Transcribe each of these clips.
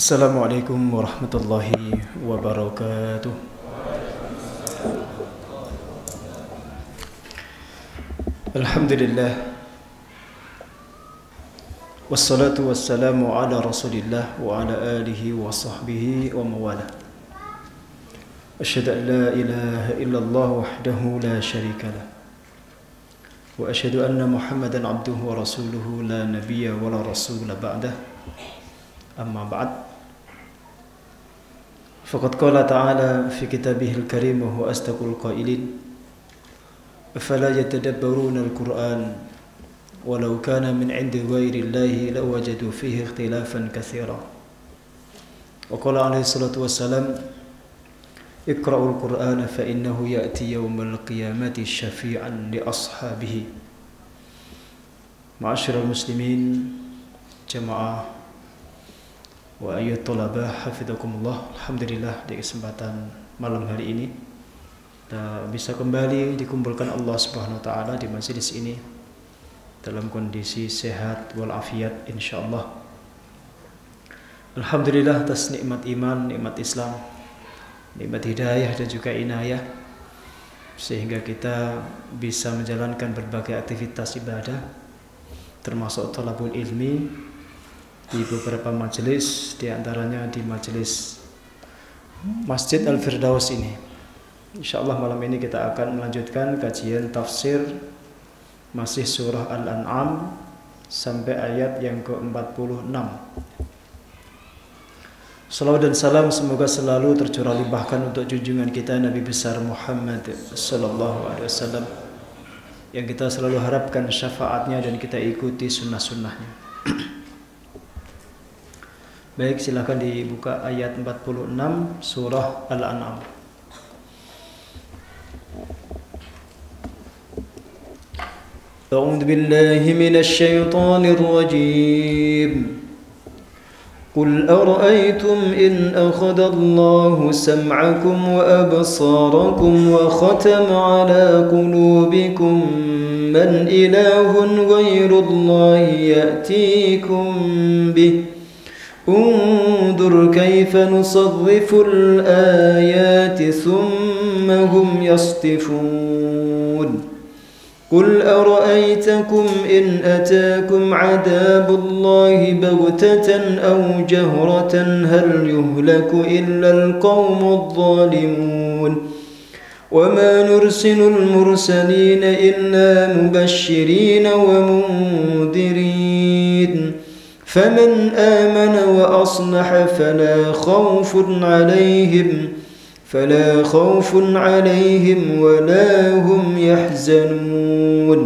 Assalamualaikum warahmatullahi wabarakatuh. Alhamdulillah. Wassalatu wassalamu ala rasulillah wa ala alihi wa sahbihi wa mawala. Asyhadu an la ilaha illallah wahdahu la syarika lah. Wa asyhadu anna Muhammadan abduhu wa rasuluhu la nabiyya wa la rasula ba'dah. Amma ba'd. Faqad qala ta'ala fi kitabihil karim wa huwa asdaqul qailin. Afala yatadabbaruna al-Qur'an walau kana min 'indi ghairi Allahi lawajadu fihi ikhtilafan katsira. Wa qala alaihi salatu wassalam Iqra'ul Qur'ana fa innahu ya'ti yawmal qiyamati syafi'an li ashabihi. Ma'asyiral muslimin, jamaah wa ayyuhat thalabah hafizakumullah. Alhamdulillah di kesempatan malam hari ini kita bisa kembali dikumpulkan Allah Subhanahu wa taala di majelis ini dalam kondisi sehat walafiat insyaallah. Alhamdulillah atas nikmat iman, nikmat Islam, nikmat hidayah dan juga inayah sehingga kita bisa menjalankan berbagai aktivitas ibadah termasuk thalabul ilmi di beberapa majelis, di antaranya di majelis Masjid Al-Firdaus ini. Insyaallah malam ini kita akan melanjutkan kajian tafsir masih surah Al-An'am sampai ayat yang ke-46. Salawat dan salam semoga selalu tercurah limpahkan untuk junjungan kita Nabi besar Muhammad sallallahu alaihi wasallam yang kita selalu harapkan syafaatnya dan kita ikuti sunnah-sunnahnya. Baik, silakan dibuka ayat 46 surah Al-An'am. A'udzu billahi minasy syaithanir rajim. قل أرأيتم إن أخذ الله سمعكم وأبصاركم وختم على قلوبكم من إله غير الله يأتيكم به انظر كيف نصرف الآيات ثم هم يصطفون قل أرأيتكم إن أتاكم عذاب الله بغتة أو جهرة هل يهلك إلا القوم الظالمون وما نرسل المرسلين إلا مبشرين ومنذرين فمن آمن وأصلح فلا خوف عليهم ولا هم يحزنون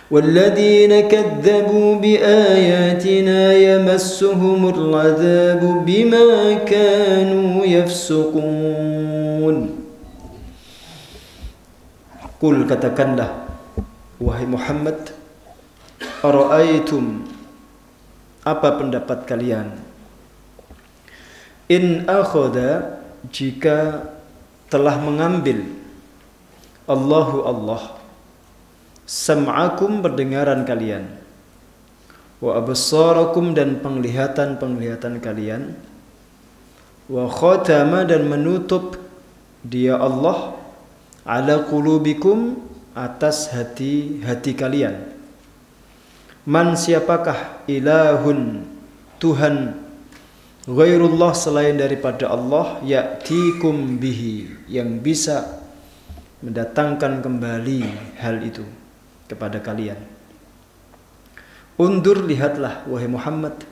والذين كذبوا بآياتنا يمسهم العذاب بما كانوا يفسقون. Qul, katakanlah wahai Muhammad, ara'aitum, apa pendapat kalian, in akhadha, jika telah mengambil Allah sam'akum, pendengaran kalian, wa absarakum, dan penglihatan kalian, wa khatama, dan menutup dia Allah, ala qulubikum, atas hati kalian. Man, siapakah, ilahun, Tuhan, ghairullah, selain daripada Allah, ya'tikum bihi, yang bisa mendatangkan kembali hal itu kepada kalian. Undur, lihatlah wahai Muhammad,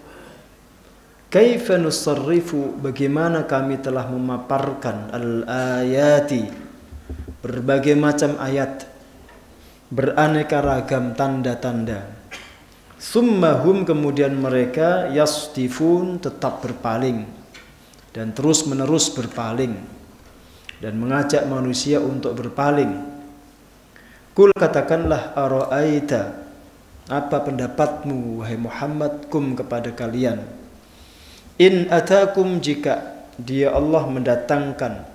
kaifa nusarrifu, bagaimana kami telah memaparkan al-ayati, berbagai macam ayat, beraneka ragam tanda-tanda. Summahum, kemudian mereka, yastifun, tetap berpaling dan terus menerus berpaling dan mengajak manusia untuk berpaling. Qul, katakanlah, ara'aita, apa pendapatmu wahai Muhammad, kum, kepada kalian, in atakum, jika dia Allah mendatangkan,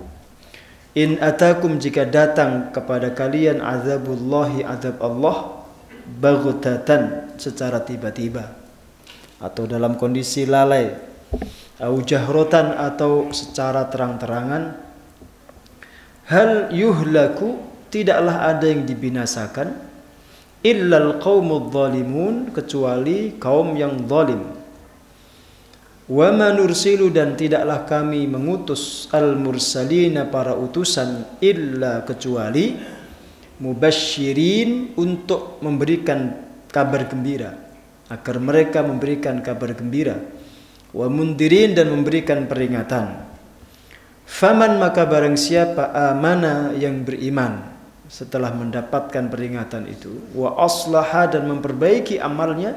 in atakum, jika datang kepada kalian, azabullahi, azab Allah, baghtatan, secara tiba-tiba atau dalam kondisi lalai, au jahrotan atau secara terang-terangan. Hal yuhlaku, tidaklah ada yang dibinasakan, illal qaumudz zalimun, kecuali kaum yang zalim. Wa ma nursilu, dan tidaklah kami mengutus al mursalina, para utusan, illa, kecuali mubasysyirin, untuk memberikan kabar gembira, agar mereka memberikan kabar gembira, wa mundirin, dan memberikan peringatan. Faman, maka barang siapa, amana, yang beriman setelah mendapatkan peringatan itu, wa aslaha, dan memperbaiki amalnya,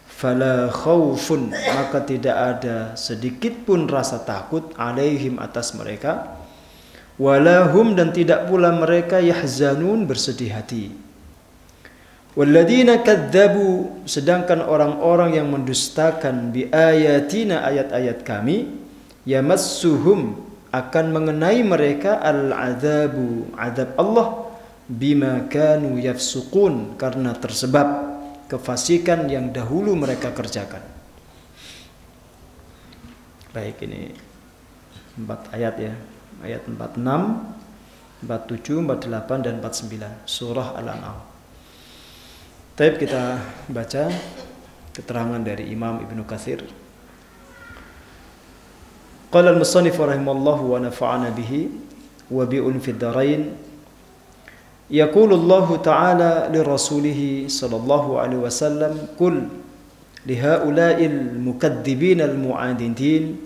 fala khaufun, maka tidak ada sedikit pun rasa takut, alaihim, atas mereka, walahum, dan tidak pula mereka, yahzanun, bersedih hati. Walladzina kadzabu, sedangkan orang-orang yang mendustakan, bi ayatina, ayat-ayat kami, yamassuhum, akan mengenai mereka al-adzabu, azab Allah, bima kanu yafsukun, karena tersebab kefasikan yang dahulu mereka kerjakan. Baik, ini 4 ayat ya. Ayat 46, 47, 48 dan 49 surah Al-An'am. Baik, kita baca keterangan dari Imam Ibnu Katsir. Qala al-musannif rahimallahu wa nafa'ana bihi wa bi'un fid darain. Yaqulu Allah Ta'ala li rasulih sallallahu alaihi wasallam, qul li haula'il mukadzibin al-mu'adidin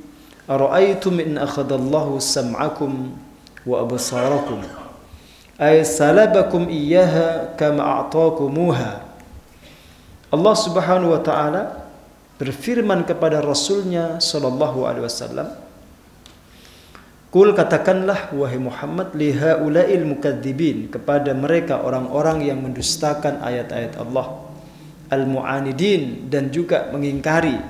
ara'aytum in akhadha Allahu sam'akum wa absarakum ay salabakum iyyaha kama a'taqumuha. Allah Subhanahu wa taala berfirman kepada Rasulnya sallallahu alaihi wasallam, Kul, katakanlah wahai Muhammad, li haula'il mukadzibin, kepada mereka orang-orang yang mendustakan ayat-ayat Allah, al-mu'anidin, dan juga mengingkari.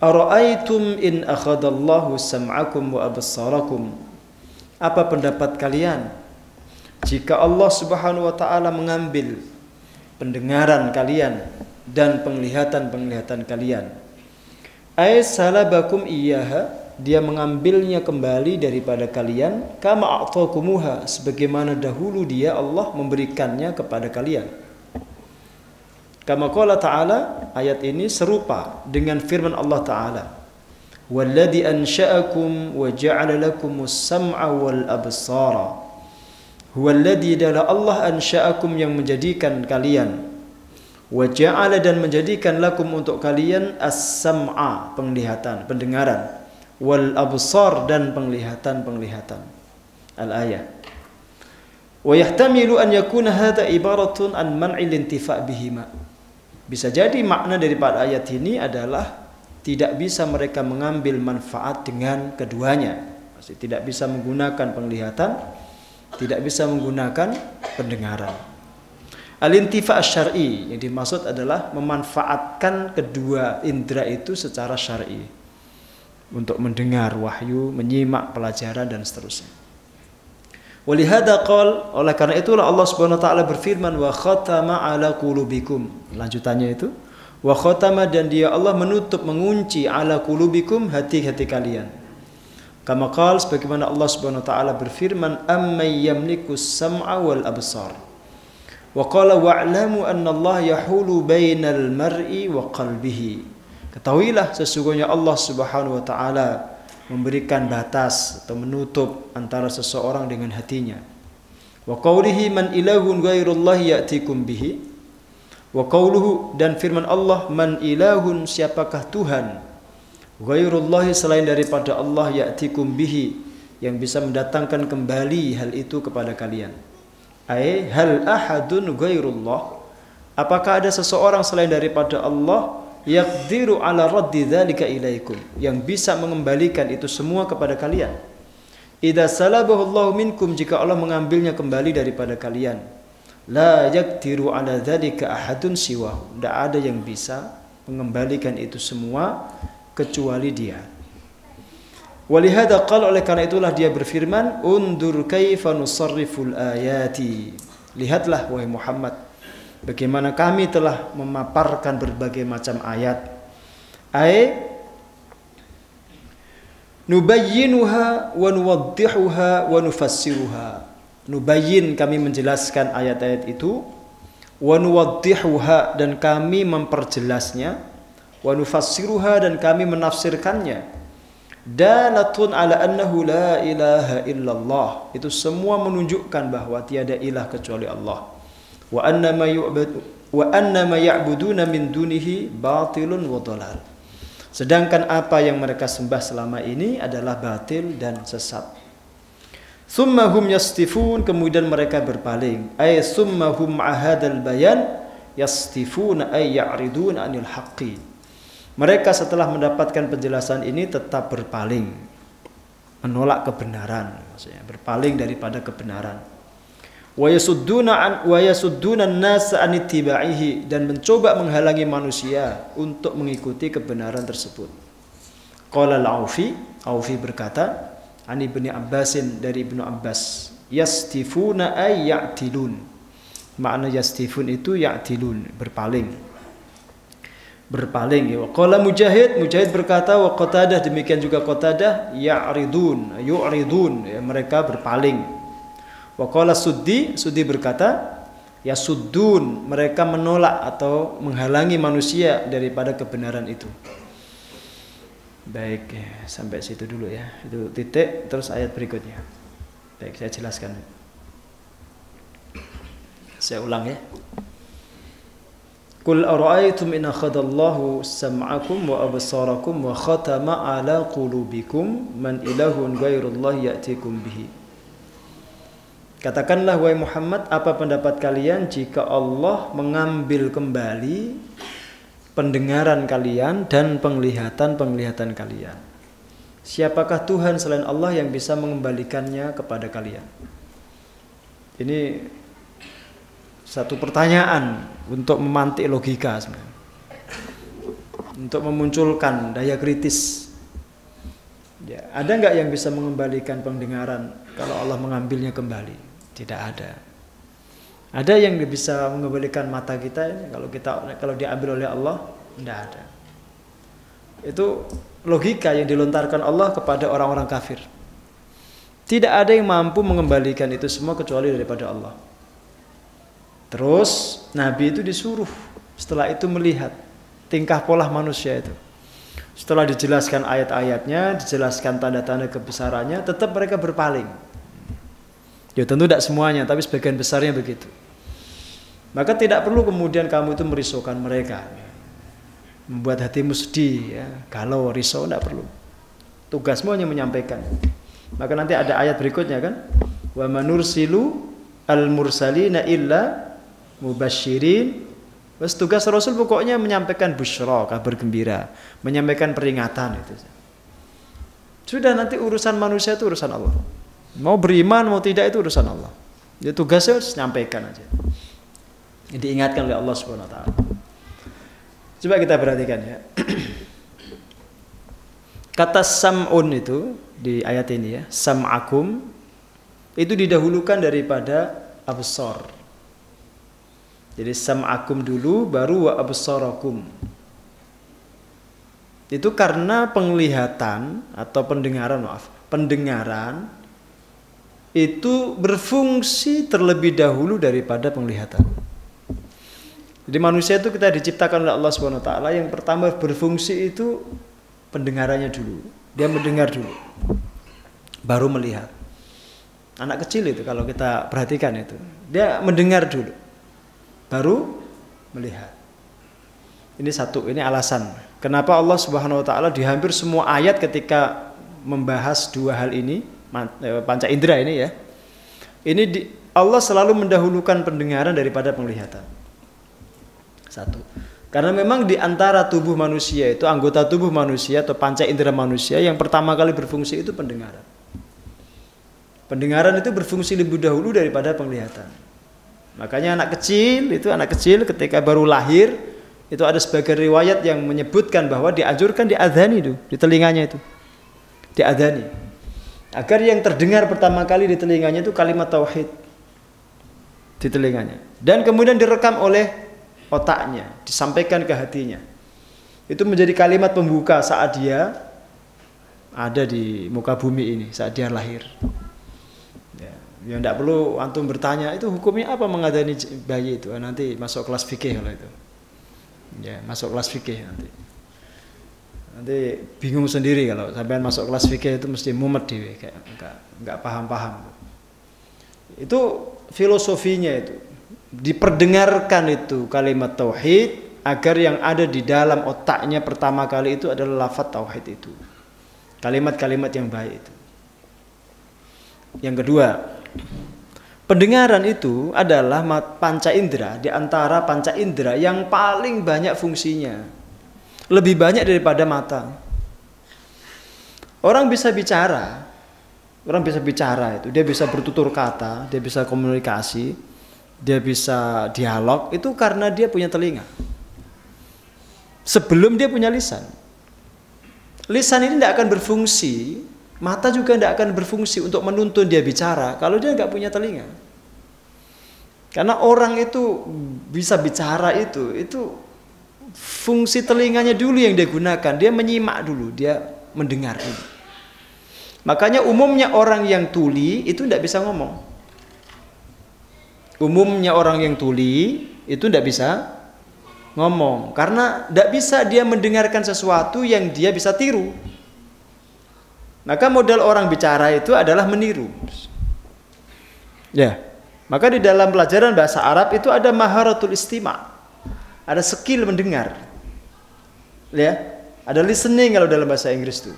Ara'aitum in akhadallahu sam'akum wa absarakum, apa pendapat kalian jika Allah Subhanahu wa taala mengambil pendengaran kalian dan penglihatan-penglihatan kalian? Ay salabakum iyyaha, dia mengambilnya kembali daripada kalian, kama a'taqumuha, sebagaimana dahulu dia Allah memberikannya kepada kalian. Kama qala ta'ala, ayat ini serupa dengan firman Allah Ta'ala, walladzi ansha'akum wa ja'ala lakumus sam'a wal absara. Huwallazi, adalah Allah, ansha'akum, yang menjadikan kalian, wa ja'ala, dan menjadikan, lakum, untuk kalian, as-sam'a, penglihatan, pendengaran, wal absar, dan penglihatan-penglihatan. Al-ayah. Wa yahtamilu an yakuna hadha ibaratun an man'il intifa' bihima. Bisa jadi makna daripada ayat ini adalah tidak bisa mereka mengambil manfaat dengan keduanya. Maksudnya tidak bisa menggunakan penglihatan, tidak bisa menggunakan pendengaran. Al-intifa' syar'i, yang dimaksud adalah memanfaatkan kedua indera itu secara syar'i, untuk mendengar wahyu, menyimak pelajaran, dan seterusnya. Walihada qal, oleh karena itulah Allah Subhanahu wa taala berfirman, wa khatama ala qulubikum. Lanjutannya itu, wa khatama, dan dia Allah menutup, mengunci, ala qulubikum, hati-hati kalian. Kama qal, sebagaimana Allah Subhanahu wa taala berfirman, amman yamlikus sam'a wal absar. Wa qala wa'lamu anna Allah yahulu bainal mar'i wa qalbihi. Ketahuilah sesungguhnya Allah Subhanahu wa taala memberikan batas atau menutup antara seseorang dengan hatinya. Wa qawlihi man ilahun ghairullahi ya'tikum bihi. Wa qawluhu, dan firman Allah, man ilahun, siapakah Tuhan, ghairullahi, selain daripada Allah, ya'tikum bihi, yang bisa mendatangkan kembali hal itu kepada kalian. Ai hal ahadun ghairullah, apakah ada seseorang selain daripada Allah, yaqdiru ala raddi dzalika ilaikum, yang bisa mengembalikan itu semua kepada kalian. Idza salabahu Allah minkum, jika Allah mengambilnya kembali daripada kalian, la yaqdiru ala dzalika ahadun siwahu, tidak ada yang bisa mengembalikan itu semua kecuali Dia. Walihada qala, oleh karena itulah dia berfirman, undur kaifa nusarriful ayati, lihatlah wahai Muhammad, bagaimana kami telah memaparkan berbagai macam ayat. Ai Nubayyinuha wa nuwaddihuha wa nufassiruha. Nubayyin, kami menjelaskan ayat-ayat itu, wa nuwaddihuha, dan kami memperjelasnya, wa nufassiruha, dan kami menafsirkannya. Dalatun ala annahu la ilaha illallah, itu semua menunjukkan bahwa tiada ilah kecuali Allah. Wa annama ya'buduna min dunihi batilun wa dhalal. Sedangkan apa yang mereka sembah selama ini adalah batil dan sesat. Thumma hum yastifun, kemudian mereka berpaling. Ay thumma hum ahadal bayan yastifuna ay ya'riduna anil haqqi. Mereka setelah mendapatkan penjelasan ini tetap berpaling, menolak kebenaran, maksudnya berpaling daripada kebenaran. Wa yasudduna an-nasa an ittiba'ihi, dan mencoba menghalangi manusia untuk mengikuti kebenaran tersebut. Qala al-Aufi, Aufi berkata, Ani Ibnu Abbasin, dari Ibnu Abbas, yastifuna ay ya'tilun. Makna yastifun itu ya'tilun, berpaling. Berpaling. Qala Mujahid, Mujahid berkata, wa Qatadah, demikian juga Qatadah, ya'ridun, yu'ridun, ya, mereka berpaling. Wa qala Suddi, Suddi berkata, yasuddun, mereka menolak atau menghalangi manusia daripada kebenaran itu. Baik, sampai situ dulu ya. Itu titik, terus ayat berikutnya. Baik, saya jelaskan. Saya ulang ya. Qul ara'aytum in akhadallahu sam'akum wa absarakum wa khatama ala qulubikum man ilahun ghairullahi ya'tikum bihi. Katakanlah wahai Muhammad, apa pendapat kalian jika Allah mengambil kembali pendengaran kalian dan penglihatan kalian? Siapakah Tuhan selain Allah yang bisa mengembalikannya kepada kalian? Ini satu pertanyaan untuk memantik logika sebenarnya, untuk memunculkan daya kritis. Ya, ada nggak yang bisa mengembalikan pendengaran kalau Allah mengambilnya kembali? Tidak ada. Ada yang bisa mengembalikan mata kita kalau diambil oleh Allah? Tidak ada. Itu logika yang dilontarkan Allah kepada orang-orang kafir. Tidak ada yang mampu mengembalikan itu semua kecuali daripada Allah. Terus Nabi itu disuruh setelah itu melihat tingkah pola manusia itu. Setelah dijelaskan ayat-ayatnya, dijelaskan tanda-tanda kebesarannya, tetap mereka berpaling. Ya tentu tidak semuanya, tapi sebagian besarnya begitu. Maka tidak perlu kemudian kamu itu merisaukan mereka, membuat hatimu sedih, ya, galau, risau, tidak perlu. Tugasmu hanya menyampaikan. Maka nanti ada ayat berikutnya kan, wa manursilu al-mursalina illa mubasyirin. Terus tugas Rasul pokoknya menyampaikan busyra, kabar gembira, menyampaikan peringatan itu. Sudah, nanti urusan manusia itu urusan Allah. Mau beriman mau tidak itu urusan Allah. Dia tugasnya harus menyampaikan aja. Diingatkan oleh Allah Subhanahu wa taala. Coba kita perhatikan ya. Kata sam'un itu di ayat ini ya, sam'akum itu didahulukan daripada absar. Jadi sam'akum dulu baru wa absarakum. Itu karena penglihatan atau pendengaran itu berfungsi terlebih dahulu daripada penglihatan. Jadi manusia itu kita diciptakan oleh Allah Subhanahu wa taala, yang pertama berfungsi itu pendengarannya dulu. Dia mendengar dulu, baru melihat. Anak kecil itu kalau kita perhatikan itu, dia mendengar dulu, baru melihat. Ini satu, ini alasan kenapa Allah Subhanahu wa taala di hampir semua ayat ketika membahas dua hal ini, panca indera ini ya. Allah selalu mendahulukan pendengaran daripada penglihatan. Satu. Karena memang di antara tubuh manusia itu, anggota tubuh manusia atau panca indera manusia yang pertama kali berfungsi itu pendengaran. Pendengaran itu berfungsi lebih dahulu daripada penglihatan. Makanya anak kecil ketika baru lahir itu ada sebagian riwayat yang menyebutkan bahwa dianjurkan diadzani itu di telinganya itu. Diadzani. Agar yang terdengar pertama kali di telinganya itu kalimat tauhid di telinganya. Dan kemudian direkam oleh otaknya, disampaikan ke hatinya. Itu menjadi kalimat pembuka saat dia ada di muka bumi ini saat dia lahir. Ya tidak perlu antum bertanya itu hukumnya apa mengadani bayi itu. Nanti masuk kelas fikih kalau itu. Ya, masuk kelas fikih nanti. Nanti bingung sendiri kalau sampean masuk kelas fikih itu mesti mumet dewe kayak enggak paham-paham. Itu filosofinya itu. Diperdengarkan itu kalimat tauhid agar yang ada di dalam otaknya pertama kali itu adalah lafaz tauhid itu. Kalimat-kalimat yang baik itu. Yang kedua, pendengaran itu adalah panca indera di antara panca indera yang paling banyak fungsinya. Lebih banyak daripada mata. Orang bisa bicara. Orang bisa bicara itu, dia bisa bertutur kata, dia bisa komunikasi, dia bisa dialog itu karena dia punya telinga. Sebelum dia punya lisan. Lisan ini tidak akan berfungsi, mata juga tidak akan berfungsi untuk menuntun dia bicara kalau dia nggak punya telinga. Karena orang itu bisa bicara itu fungsi telinganya dulu yang dia gunakan, dia menyimak dulu, dia mendengar dulu. Makanya umumnya orang yang tuli itu tidak bisa ngomong. Umumnya orang yang tuli itu tidak bisa ngomong karena tidak bisa dia mendengarkan sesuatu yang dia bisa tiru. Maka modal orang bicara itu adalah meniru. Ya, maka di dalam pelajaran bahasa Arab itu ada maharatul istima', ada skill mendengar. Ya, ada listening kalau dalam bahasa Inggris itu.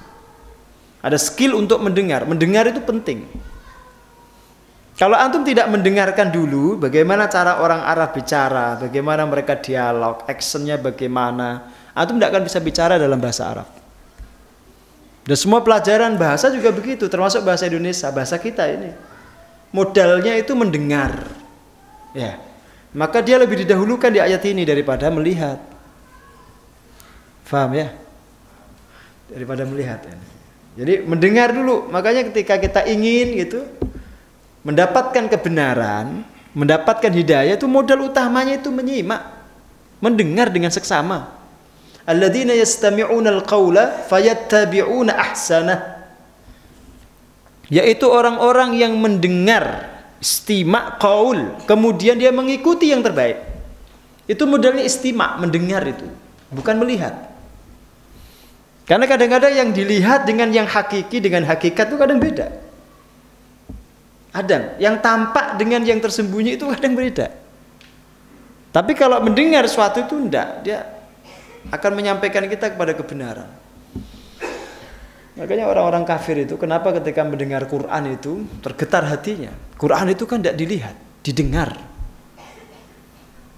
Ada skill untuk mendengar. Mendengar itu penting. Kalau antum tidak mendengarkan dulu bagaimana cara orang Arab bicara, bagaimana mereka dialog, actionnya bagaimana, antum tidak akan bisa bicara dalam bahasa Arab. Dan semua pelajaran bahasa juga begitu, termasuk bahasa Indonesia, bahasa kita ini. Modalnya itu mendengar. Ya. Maka dia lebih didahulukan di ayat ini daripada melihat. Faham ya? Daripada melihat. Jadi mendengar dulu. Makanya ketika kita ingin gitu mendapatkan kebenaran, mendapatkan hidayah, itu modal utamanya itu menyimak, mendengar dengan seksama. Alladzina yastami'una al-qaula fayattabi'una ahsanah. Yaitu orang-orang yang mendengar istima' qaul, kemudian dia mengikuti yang terbaik. Itu modalnya istima', mendengar itu, bukan melihat. Karena kadang-kadang yang dilihat dengan yang hakiki, dengan hakikat itu kadang beda. Kadang yang tampak dengan yang tersembunyi itu kadang beda. Tapi kalau mendengar sesuatu itu enggak, dia akan menyampaikan kita kepada kebenaran. Makanya orang-orang kafir itu kenapa ketika mendengar Quran itu tergetar hatinya. Quran itu kan tidak dilihat, didengar.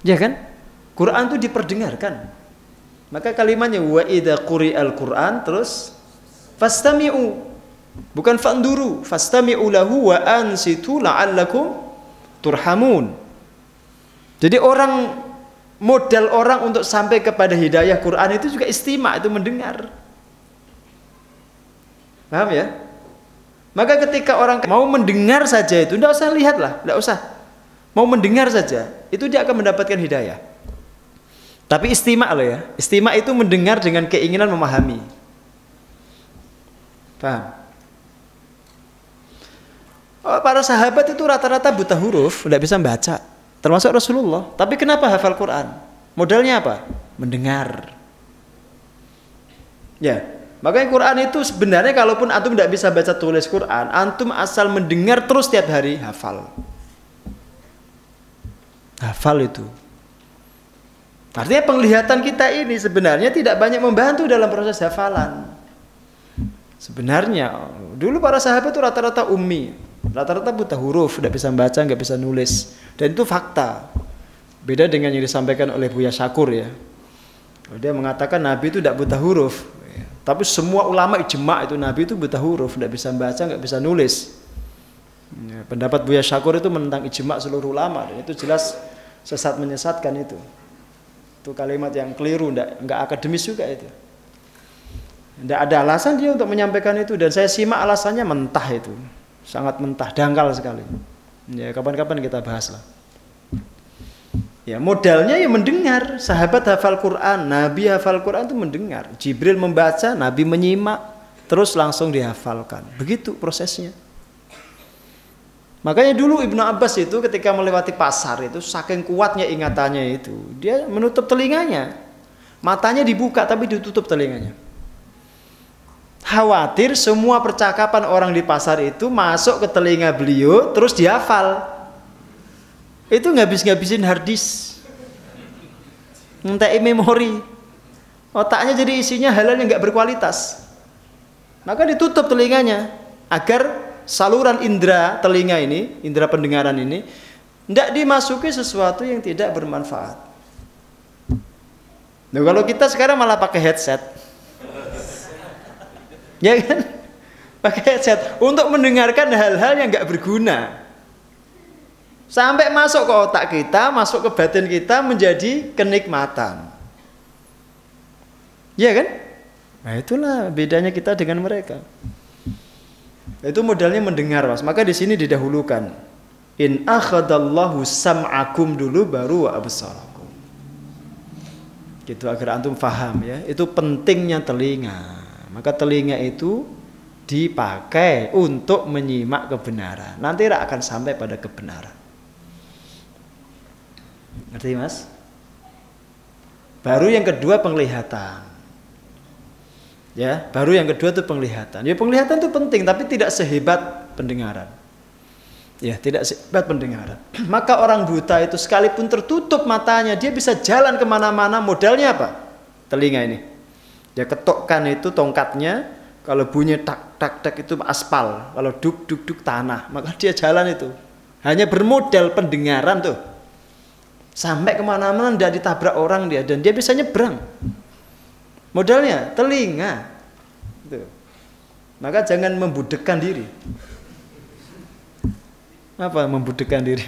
Ya kan? Quran itu diperdengarkan. Maka kalimatnya wa idza quri'al Qur'an terus fastami'u, bukan fanduru, fastami'u lahu wa ansitu la'allakum turhamun. Jadi modal orang untuk sampai kepada hidayah Quran itu juga istima', itu mendengar. Paham ya? Maka ketika orang mau mendengar saja itu tidak usah lihatlah, tidak usah. Mau mendengar saja, itu dia akan mendapatkan hidayah. Tapi istima' loh ya. Istima' itu mendengar dengan keinginan memahami. Paham? Oh, para sahabat itu rata-rata buta huruf, tidak bisa membaca. Termasuk Rasulullah. Tapi kenapa hafal Quran? Modalnya apa? Mendengar. Ya. Makanya Quran itu sebenarnya kalaupun antum tidak bisa baca tulis Quran, antum asal mendengar terus tiap hari, hafal. Hafal itu. Artinya penglihatan kita ini sebenarnya tidak banyak membantu dalam proses hafalan. Sebenarnya dulu para sahabat itu rata-rata ummi, rata-rata buta huruf, tidak bisa membaca, nggak bisa nulis, dan itu fakta. Beda dengan yang disampaikan oleh Buya Syakur ya. Dia mengatakan Nabi itu tidak buta huruf, tapi semua ulama ijma' itu Nabi itu buta huruf, tidak bisa membaca, nggak bisa nulis. Pendapat Buya Syakur itu menentang ijma' seluruh ulama, dan itu jelas sesat menyesatkan itu. Itu kalimat yang keliru, enggak akademis juga itu. Tidak ada alasan dia untuk menyampaikan itu, dan saya simak alasannya mentah itu, sangat mentah, dangkal sekali. Ya kapan-kapan kita bahas lah. Ya modalnya ya mendengar. Sahabat hafal Quran, Nabi hafal Quran itu mendengar. Jibril membaca, Nabi menyimak. terus langsung dihafalkan. Begitu prosesnya. Makanya dulu Ibnu Abbas itu ketika melewati pasar itu saking kuatnya ingatannya itu, dia menutup telinganya. Matanya dibuka tapi ditutup telinganya. Khawatir semua percakapan orang di pasar itu masuk ke telinga beliau terus dihafal. Itu ngabis-ngabisin hard disk. Ngentai memori. Otaknya jadi isinya hal-hal yang nggak berkualitas. Maka ditutup telinganya agar saluran indera telinga ini, indera pendengaran ini, tidak dimasuki sesuatu yang tidak bermanfaat. Nah, kalau kita sekarang malah pakai headset, ya kan? Pakai headset untuk mendengarkan hal-hal yang nggak berguna, sampai masuk ke otak kita, masuk ke batin kita menjadi kenikmatan. Ya kan? Nah, itulah bedanya kita dengan mereka. Itu modalnya mendengar, Mas. Maka di sini didahulukan in akhadallahu sam'akum dulu baru wa absarakum. Gitu agar antum faham ya. Itu pentingnya telinga. Maka telinga itu dipakai untuk menyimak kebenaran. Nanti akan sampai pada kebenaran. Ngerti, Mas? Baru yang kedua penglihatan. Ya, baru yang kedua itu penglihatan. Ya, penglihatan itu penting tapi tidak sehebat pendengaran. Ya, tidak sehebat pendengaran. Maka orang buta itu sekalipun tertutup matanya, dia bisa jalan kemana-mana. Modalnya apa? Telinga ini. Dia ketokkan itu tongkatnya. Kalau bunyi tak tak tak itu aspal. Kalau duk duk duk tanah. Maka dia jalan itu. Hanya bermodal pendengaran tuh. Sampai kemana-mana tidak ditabrak orang dia dan dia bisa nyebrang. Modalnya telinga. Tuh. Maka jangan membudekkan diri. Apa membudekkan diri?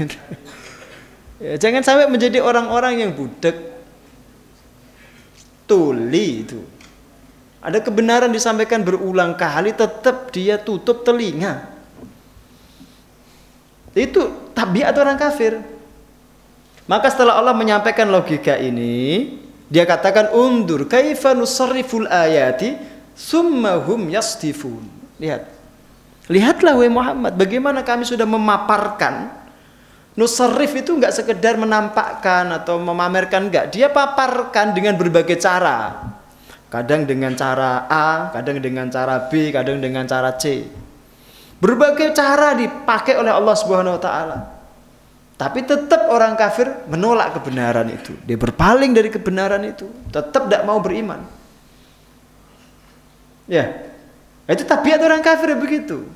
Ya, jangan sampai menjadi orang-orang yang budek. Tuli itu. Ada kebenaran disampaikan berulang kali, tetap dia tutup telinga. Itu tabiat orang kafir. Maka setelah Allah menyampaikan logika ini, dia katakan undur kaifa nusarriful ayati summa hum yastifun. Lihatlah wahai Muhammad, bagaimana kami sudah memaparkan. Nusarrif itu enggak sekedar menampakkan atau memamerkan, enggak. Dia paparkan dengan berbagai cara. Kadang dengan cara A, kadang dengan cara B, kadang dengan cara C. Berbagai cara dipakai oleh Allah Subhanahu wa taala. Tapi tetap orang kafir menolak kebenaran itu. Dia berpaling dari kebenaran itu. Tetap tidak mau beriman. Ya, itu tabiat orang kafir begitu.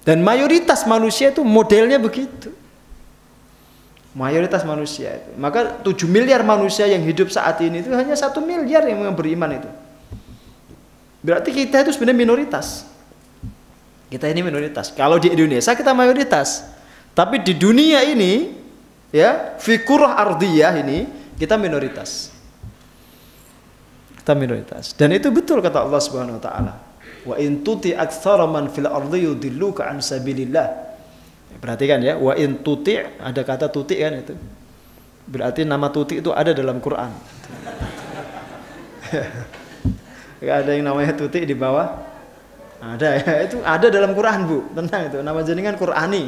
Dan mayoritas manusia itu modelnya begitu. Mayoritas manusia itu. Maka 7 miliar manusia yang hidup saat ini itu hanya 1 miliar yang beriman itu. Berarti kita itu sebenarnya minoritas. Kita ini minoritas. Kalau di Indonesia kita mayoritas. Tapi di dunia ini, ya, fikurah ardiyah ini, kita minoritas. Kita minoritas. Dan itu betul kata Allah Subhanahu wa taala. Wa in tuti aktsara man fil ardi yudilluka an sabilillah. Perhatikan ya, wa in tuti, ada kata tuti kan itu. Berarti nama tuti itu ada dalam Quran. Ada yang namanya tuti di bawah. Ada ya, itu ada dalam Quran, Bu. Tenang itu, nama jenengan Qurani.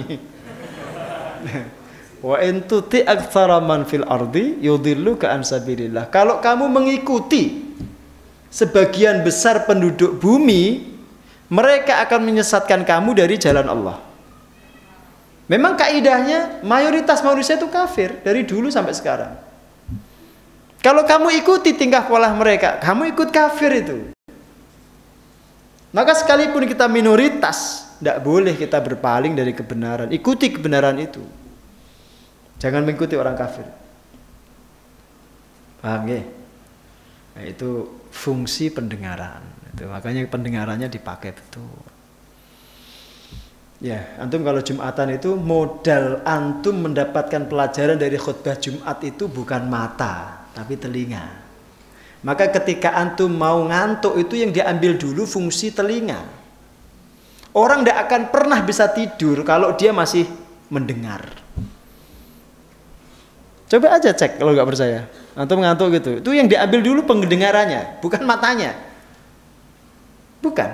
Wa in tuti aktsara man fil ardi yudilluka an sabilillah. Kalau kamu mengikuti sebagian besar penduduk bumi, mereka akan menyesatkan kamu dari jalan Allah. Memang kaidahnya mayoritas manusia itu kafir dari dulu sampai sekarang. Kalau kamu ikuti tingkah pola mereka, kamu ikut kafir itu. Maka sekalipun kita minoritas, tidak boleh kita berpaling dari kebenaran. Ikuti kebenaran itu. Jangan mengikuti orang kafir. Paham ya? Nah, itu fungsi pendengaran. Itu, makanya pendengarannya dipakai betul. Ya, antum kalau Jumatan itu modal antum mendapatkan pelajaran dari khutbah Jumat itu bukan mata, tapi telinga. Maka ketika antum mau ngantuk itu yang diambil dulu fungsi telinga. Orang tidak akan pernah bisa tidur kalau dia masih mendengar. Coba aja cek kalau nggak percaya. Antum ngantuk gitu. Itu yang diambil dulu pendengarannya, bukan matanya. Bukan.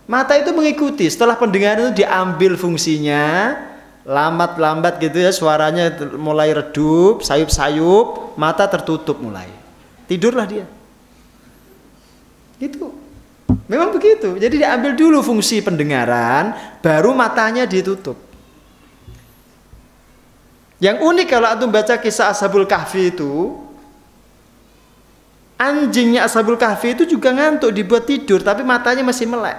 Mata itu mengikuti. Setelah pendengaran itu diambil fungsinya, lambat-lambat gitu ya, suaranya mulai redup, sayup-sayup, mata tertutup mulai. Tidurlah dia. Itu. Memang begitu. Jadi diambil dulu fungsi pendengaran, baru matanya ditutup. Yang unik kalau antum baca kisah Ashabul Kahfi itu, anjingnya Ashabul Kahfi itu juga ngantuk, dibuat tidur, tapi matanya masih melek.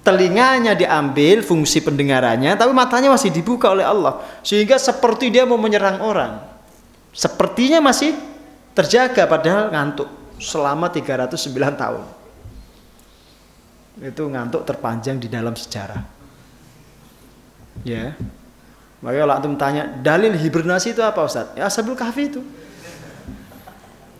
Telinganya diambil fungsi pendengarannya, tapi matanya masih dibuka oleh Allah, sehingga seperti dia mau menyerang orang. Sepertinya masih terjaga padahal ngantuk selama 309 tahun. Itu ngantuk terpanjang di dalam sejarah. Ya. Makanya kalau antum tanya, dalil hibernasi itu apa Ustaz? Ya Ashabul Kahfi itu.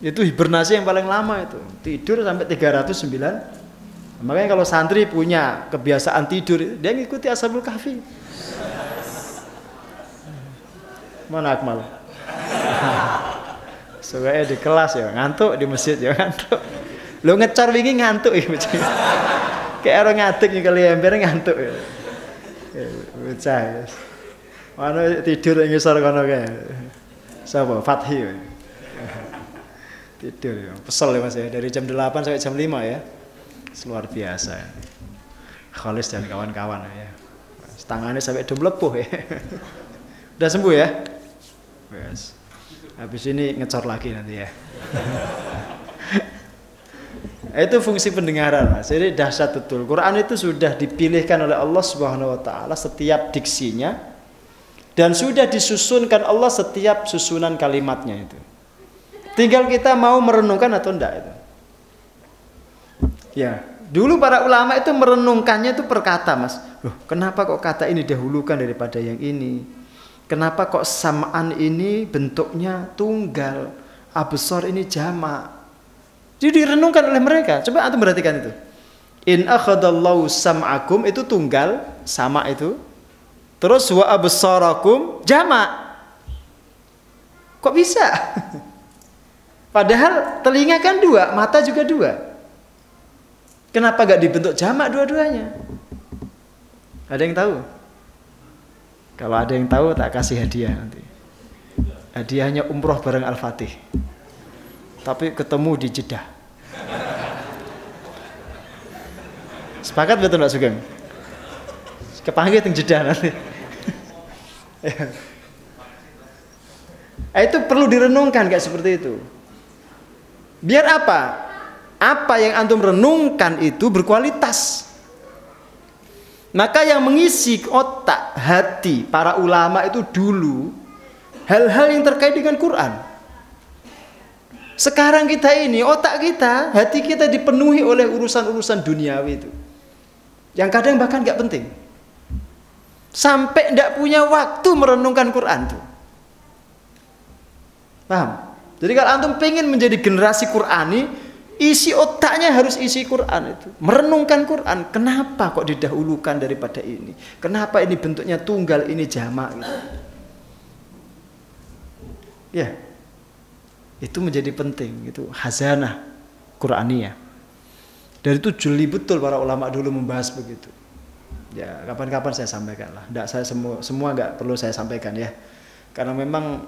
Itu hibernasi yang paling lama itu. Tidur sampai 309. Makanya kalau santri punya kebiasaan tidur, dia ngikuti Ashabul Kahfi. Mana Akmal? Soalnya di kelas ya ngantuk, di masjid ya ngantuk. Lo ngecor wingi ngantuk ya. Kayak orang ngadeg nih kali ember ngantuk ya. Bocah ya. Mana tidur yang ngisor kono kae. Sapa? Fathi. Tidur ya. Pesel ya Mas ya, dari jam 8 sampai jam 5 ya. Luar biasa. Khalis dan kawan-kawan ya. Tangannya sampai melepuh ya. Udah sembuh ya? Yes. Habis ini ngecor lagi nanti ya. Itu fungsi pendengaran Mas. Jadi dahsyat betul. Quran itu sudah dipilihkan oleh Allah Subhanahu wa taala setiap diksinya. Dan sudah disusunkan Allah setiap susunan kalimatnya itu. Tinggal kita mau merenungkan atau enggak itu. Ya, dulu para ulama itu merenungkannya itu per kata Mas. Loh, kenapa kok kata ini dahulukan daripada yang ini? Kenapa kok sam'an ini bentuknya tunggal, absor ini jamak? Jadi direnungkan oleh mereka. Coba antum perhatikan itu. In akhadallahu sam'akum itu tunggal, sama itu. Terus wa absarakum jamak. Kok bisa? Padahal telinga kan dua, mata juga dua. Kenapa gak dibentuk jamak dua-duanya? Ada yang tahu? Kalau ada yang tahu tak kasih hadiah nanti. Hadiahnya umroh bareng Al-Fatih. Tapi ketemu di Jeddah. Sepakat betul Mbak Sugeng? Kepanggil teng Jeddah nanti. Itu perlu direnungkan kayak seperti itu. Biar apa? Apa yang antum renungkan itu berkualitas. Maka yang mengisi otak, hati para ulama itu dulu hal-hal yang terkait dengan Quran. Sekarang kita ini, otak kita, hati kita dipenuhi oleh urusan-urusan duniawi itu. Yang kadang bahkan gak penting. Sampai tidak punya waktu merenungkan Quran tuh. Paham? Jadi kalau antum pengen menjadi generasi Qurani, isi otaknya harus isi Quran itu. Merenungkan Quran. Kenapa kok didahulukan daripada ini? Kenapa ini bentuknya tunggal, ini jamak gitu. Ya. Itu menjadi penting, itu hazanah Quraniyah. Dan itu jeli betul para ulama dulu membahas begitu. Ya, kapan-kapan saya sampaikan lah. Nggak, saya semua nggak perlu saya sampaikan ya. Karena memang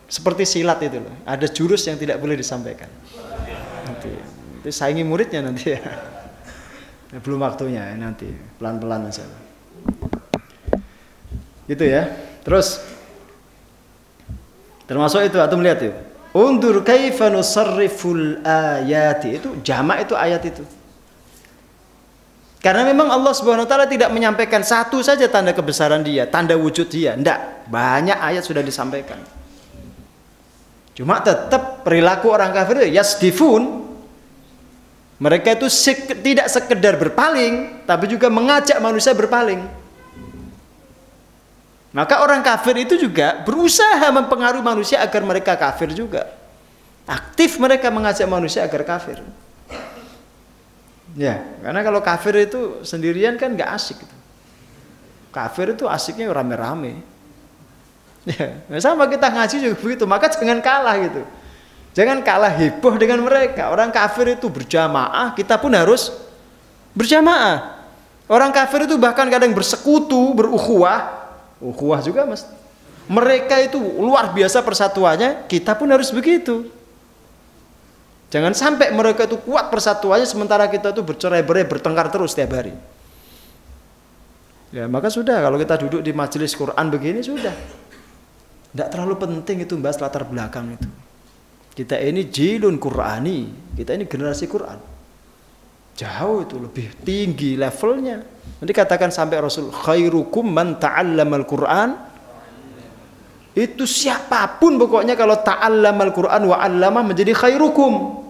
seperti silat itu loh. Ada jurus yang tidak boleh disampaikan. Nanti saingi muridnya nanti ya. Belum waktunya ya, nanti pelan-pelan aja. Gitu ya. Terus termasuk itu atau melihat itu. Undur kaifa nusarriful ayati, itu jamak itu ayat itu. Karena memang Allah Subhanahu wa taala tidak menyampaikan satu saja tanda kebesaran Dia, tanda wujud Dia. Enggak, banyak ayat sudah disampaikan. Cuma tetap perilaku orang kafir itu yasdifun. Mereka itu tidak sekedar berpaling, tapi juga mengajak manusia berpaling. Maka orang kafir itu juga berusaha mempengaruhi manusia agar mereka kafir juga. Aktif mereka mengajak manusia agar kafir. Ya, karena kalau kafir itu sendirian kan nggak asik gitu. Kafir itu asiknya rame-rame. Ya, sama kita ngaji juga begitu, maka jangan kalah gitu. Jangan kalah heboh dengan mereka. Orang kafir itu berjamaah, kita pun harus berjamaah. Orang kafir itu bahkan kadang bersekutu, berukhuwah. Ukhuwah juga mas. Mereka itu luar biasa persatuannya, kita pun harus begitu. Jangan sampai mereka itu kuat persatuannya sementara kita itu bercerai-berai, bertengkar terus setiap hari. Ya maka sudah, kalau kita duduk di majelis Quran begini sudah. Tidak terlalu penting itu bahas latar belakang itu. Kita ini jilun Qur'ani, kita ini generasi Quran. Jauh itu lebih tinggi levelnya. Nanti katakan sampai Rasul, khairukum man ta'allamal Qur'an. Itu siapapun pokoknya kalau ta'allamal Qur'an wa 'allamah menjadi khairukum.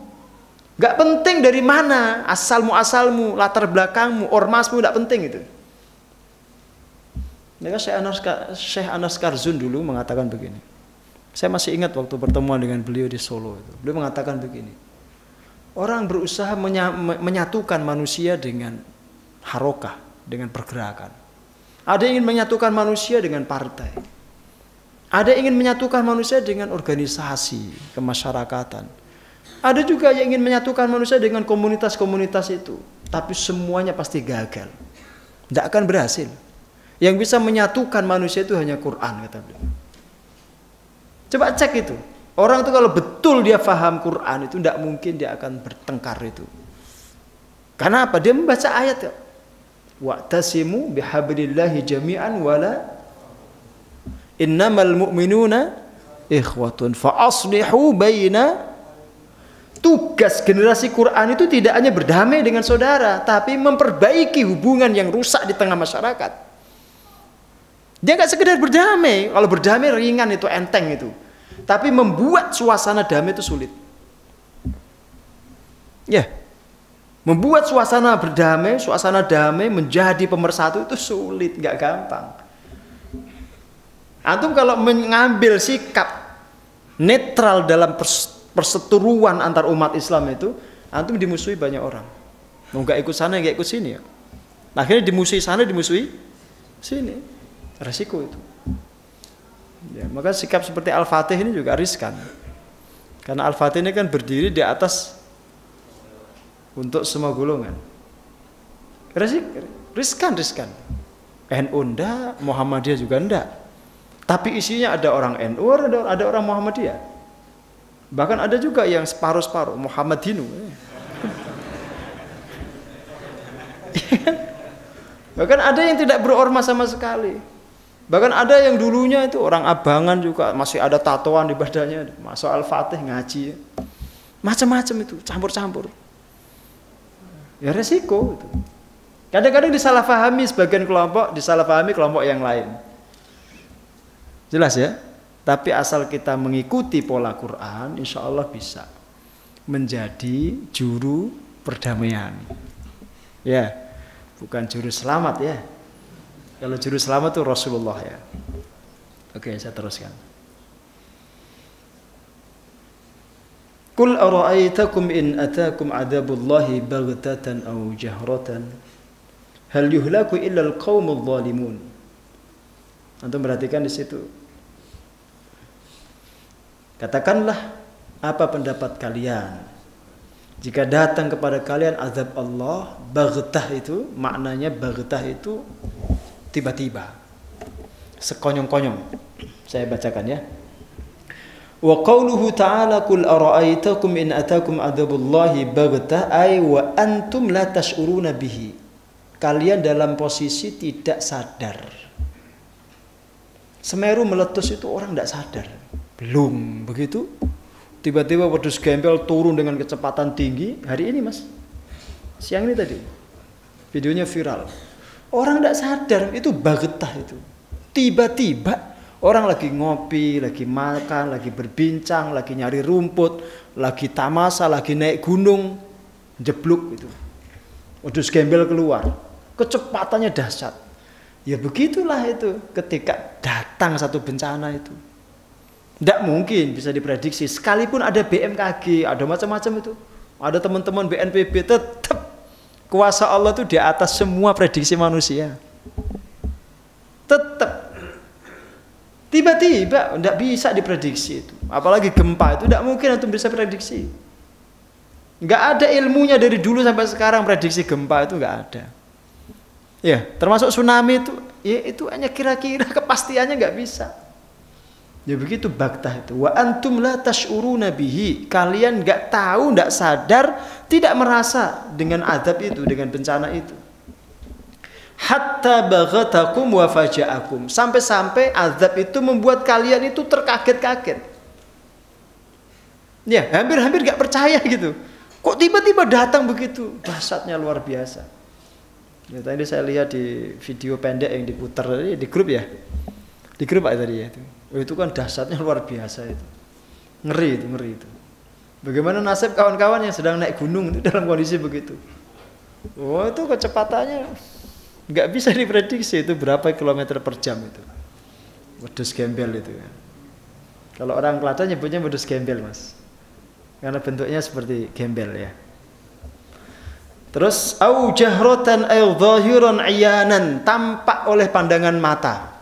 Gak penting dari mana, asalmu, latar belakangmu, ormasmu, gak penting itu. Syekh Anas Karzun dulu mengatakan begini. Saya masih ingat waktu pertemuan dengan beliau di Solo itu. Beliau mengatakan begini. Orang berusaha menyatukan manusia dengan harokah, dengan pergerakan. Ada yang ingin menyatukan manusia dengan partai. Ada yang ingin menyatukan manusia dengan organisasi kemasyarakatan. Ada juga yang ingin menyatukan manusia dengan komunitas-komunitas itu. Tapi semuanya pasti gagal. Tidak akan berhasil. Yang bisa menyatukan manusia itu hanya Quran, kata beliau. Coba cek itu. Orang itu kalau betul dia faham Quran itu tidak mungkin dia akan bertengkar itu. Karena apa? Dia membaca ayat. Wa'tasimu bihablillahi jami'an wala innamal mu'minuna ikhwatun fa'aslihu baina. Tugas generasi Quran itu tidak hanya berdamai dengan saudara, tapi memperbaiki hubungan yang rusak di tengah masyarakat. Dia nggak sekedar berdamai. Kalau berdamai ringan itu, enteng itu. Tapi membuat suasana damai itu sulit. Ya, membuat suasana berdamai, suasana damai menjadi pemersatu itu sulit, nggak gampang. Antum kalau mengambil sikap netral dalam perseteruan antar umat Islam itu, antum dimusuhi banyak orang. Mau nggak ikut sana, nggak ikut sini ya. Akhirnya dimusuhi sana, dimusuhi sini. Resiko itu. Ya, maka sikap seperti Al-Fatih ini juga riskan. Karena Al-Fatih ini kan berdiri di atas untuk semua golongan. Riskan. NU enggak, Muhammadiyah juga enggak. Tapi isinya ada orang NU, ada orang Muhammadiyah. Bahkan ada juga yang separuh-separuh Muhammadinu. Bahkan ada yang tidak berormas sama sekali. Bahkan ada yang dulunya itu orang abangan juga, masih ada tatoan di badannya, masuk Al-Fatih ngaji. Macam-macam itu, campur-campur. Ya resiko itu. Kadang-kadang disalahpahami sebagian kelompok, disalahpahami kelompok yang lain. Jelas ya? Tapi asal kita mengikuti pola Quran, insya Allah bisa menjadi juru perdamaian. Ya, bukan juru selamat ya. Kalau juru selamat itu Rasulullah ya. Oke, saya teruskan. Qul ara'aitakum in atakum adzabullahi baghtatan aw jahratan hal yuhlaku illa alqaumul zalimun. Antum perhatikan di situ. Katakanlah apa pendapat kalian jika datang kepada kalian azab Allah. Baghtah itu maknanya baghtah itu tiba-tiba, sekonyong-konyong. Saya bacakan ya. Wa qauluhu ta'ala qul ara'aitakum in atakum adzabullahi baghtah ay wa antum la tash'uruna bihi. Kalian dalam posisi tidak sadar. Semeru meletus itu orang tidak sadar. Belum begitu. Tiba-tiba wedhus gempel turun dengan kecepatan tinggi. Hari ini mas, siang ini tadi, videonya viral. Orang tidak sadar itu baghtah itu. Tiba-tiba orang lagi ngopi, lagi makan, lagi berbincang, lagi nyari rumput, lagi tamasa, lagi naik gunung, jeblok itu. Wedhus gembel keluar. Kecepatannya dahsyat. Ya begitulah itu ketika datang satu bencana itu. Tidak mungkin bisa diprediksi. Sekalipun ada BMKG, ada macam-macam itu. Ada teman-teman BNPB, tetap kuasa Allah itu di atas semua prediksi manusia. Tetap. Tiba-tiba tidak bisa diprediksi itu. Apalagi gempa itu tidak mungkin antum bisa prediksi. Nggak ada ilmunya dari dulu sampai sekarang prediksi gempa itu nggak ada. Ya, termasuk tsunami itu, ya itu hanya kira-kira, kepastiannya nggak bisa. Ya begitu baktah itu. Wa antum la tash'uruna bihi. Kalian nggak tahu, nggak sadar, tidak merasa dengan azab itu, dengan bencana itu. Hatta baghatakum wa faja'akum. Sampai-sampai azab itu membuat kalian itu terkaget-kaget. Ya, hampir-hampir gak percaya gitu. Kok tiba-tiba datang begitu? Dahsyatnya luar biasa. Ya, tadi saya lihat di video pendek yang diputar di grup ya. Di grup Pak tadi ya itu. Oh, itu kan dahsyatnya luar biasa itu. Ngeri itu. Bagaimana nasib kawan-kawan yang sedang naik gunung itu dalam kondisi begitu? Oh, itu kecepatannya nggak bisa diprediksi, itu berapa kilometer per jam itu. Wedhus gembel itu ya. Kalau orang Klaten nyebutnya wedhus gembel Mas, karena bentuknya seperti gembel ya. Terus au jahratan ay zahiran iyanan, tampak oleh pandangan mata.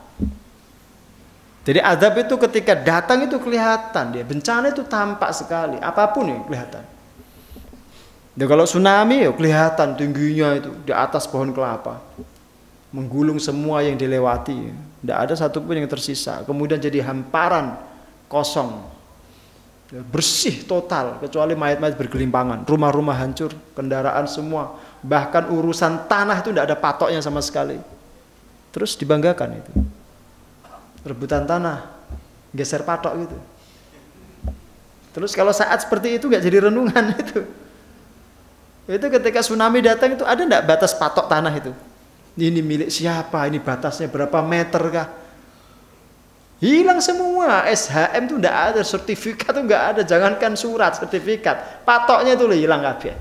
Jadi azab itu ketika datang itu kelihatan dia, bencana itu tampak sekali, apapun ya kelihatan. Dan kalau tsunami ya kelihatan tingginya itu di atas pohon kelapa. Menggulung semua yang dilewati, tidak ada satupun yang tersisa. Kemudian jadi hamparan kosong, bersih total, kecuali mayat-mayat bergelimpangan, rumah-rumah hancur, kendaraan semua, bahkan urusan tanah itu tidak ada patoknya sama sekali. Terus dibanggakan itu, rebutan tanah, geser patok gitu. Terus kalau saat seperti itu nggak jadi renungan itu. Itu ketika tsunami datang itu ada tidak batas patok tanah itu? Ini milik siapa? Ini batasnya berapa meter kah? Hilang semua. SHM itu tidak ada, sertifikat itu nggak ada. Jangankan surat, sertifikat, patoknya itu hilang kabeh.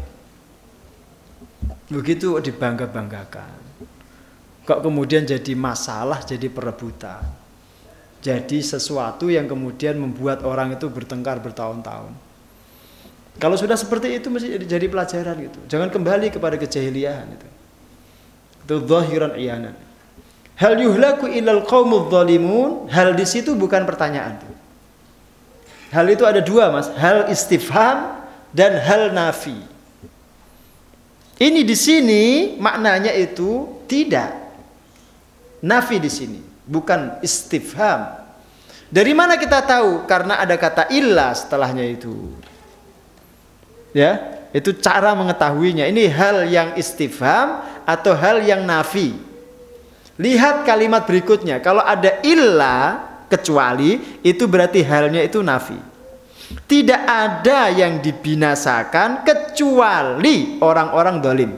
Begitu dibangga-banggakan. Kok kemudian jadi masalah, jadi perebutan, jadi sesuatu yang kemudian membuat orang itu bertengkar bertahun-tahun. Kalau sudah seperti itu mesti jadi pelajaran gitu. Jangan kembali kepada kejahiliahan itu. Itu zahiran iyanan. Hal yuhlaku ilal qaumudz zalimun. Hal di situ bukan pertanyaan. Hal itu ada dua Mas, hal istifham dan hal nafi. Ini di sini maknanya itu tidak. Nafi di sini, bukan istifham. Dari mana kita tahu? Karena ada kata illa setelahnya itu. Ya, itu cara mengetahuinya. Ini hal yang istifham atau hal yang nafi. Lihat kalimat berikutnya. Kalau ada illa, kecuali, itu berarti halnya itu nafi. Tidak ada yang dibinasakan kecuali orang-orang zalim.